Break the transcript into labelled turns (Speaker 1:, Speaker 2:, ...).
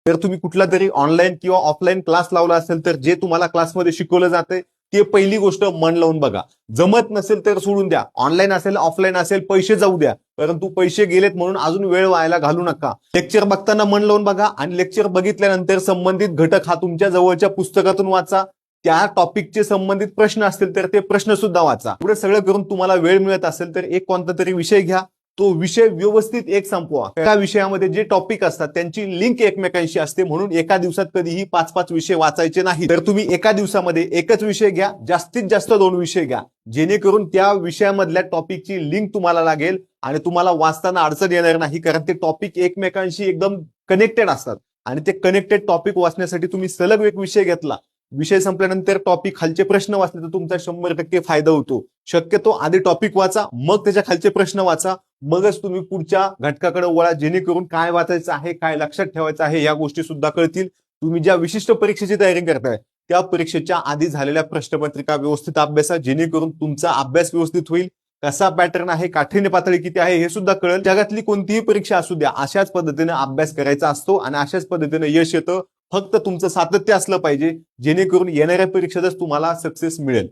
Speaker 1: जर तुम्ही कुठला तरी ऑनलाईन किंवा ऑफलाईन क्लास लावला असेल तर जे तुम्हाला क्लासमध्ये शिकवलं जाते ते पहिली गोष्ट मन लावून बघा. जमत नसेल तर सोडून द्या. ऑनलाईन असेल ऑफलाईन असेल पैसे जाऊ द्या, परंतु पैसे गेलेत म्हणून अजून वेळ व्हायला घालू नका. लेक्चर बघताना मन लावून बघा आणि लेक्चर बघितल्यानंतर संबंधित घटक हा तुमच्या जवळच्या पुस्तकातून वाचा. त्या टॉपिकचे संबंधित प्रश्न असतील तर ते प्रश्न सुद्धा वाचा. पुढे सगळं करून तुम्हाला वेळ मिळत असेल तर एक कोणता तरी विषय घ्या, तो विषय व्यवस्थित एक संपवा. त्या विषयामध्ये जे टॉपिक असतात त्यांची लिंक एकमेकांशी असते, म्हणून एका दिवसात कधीही 5-5 विषय वाचायचे नाही. तर तुम्ही एका दिवसामध्ये एकच विषय घ्या, जास्तीत जास्त 2 विषय घ्या, जेणेकरून त्या विषयामधल्या टॉपिकची लिंक तुम्हाला लागेल आणि तुम्हाला वाचताना अडचण येणार नाही, कारण ते टॉपिक एकमेकांशी एकदम कनेक्टेड असतात. आणि ते कनेक्टेड टॉपिक वाचण्यासाठी तुम्ही सलग एक विषय घेतला, विषय संपल्यानंतर टॉपिक खालचे प्रश्न वाचले तर तुमचा 100% फायदा होतो. शक्यतो आधी टॉपिक वाचा, मग त्याच्या खालचे प्रश्न वाचा, मगच तुम्ही पुढच्या घटकाकडे वळा, जेणेकरून काय वाचायचं आहे, काय लक्षात ठेवायचं आहे या गोष्टी सुद्धा कळतील. तुम्ही ज्या विशिष्ट परीक्षेची तयारी करताय त्या परीक्षेच्या आधी झालेल्या प्रश्नपत्रिका व्यवस्थित अभ्यासा, जेणेकरून तुमचा अभ्यास व्यवस्थित होईल. कसा पॅटर्न आहे, काठिण्य पातळी किती आहे हे सुद्धा कळेल. जगातली कोणतीही परीक्षा असू द्या, अशाच पद्धतीने अभ्यास करायचा असतो आणि अशाच पद्धतीने यश येतं. फक्त तुमचं सातत्य असलं पाहिजे, जेणेकरून येणाऱ्या परीक्षेतच तुम्हाला सक्सेस मिळेल.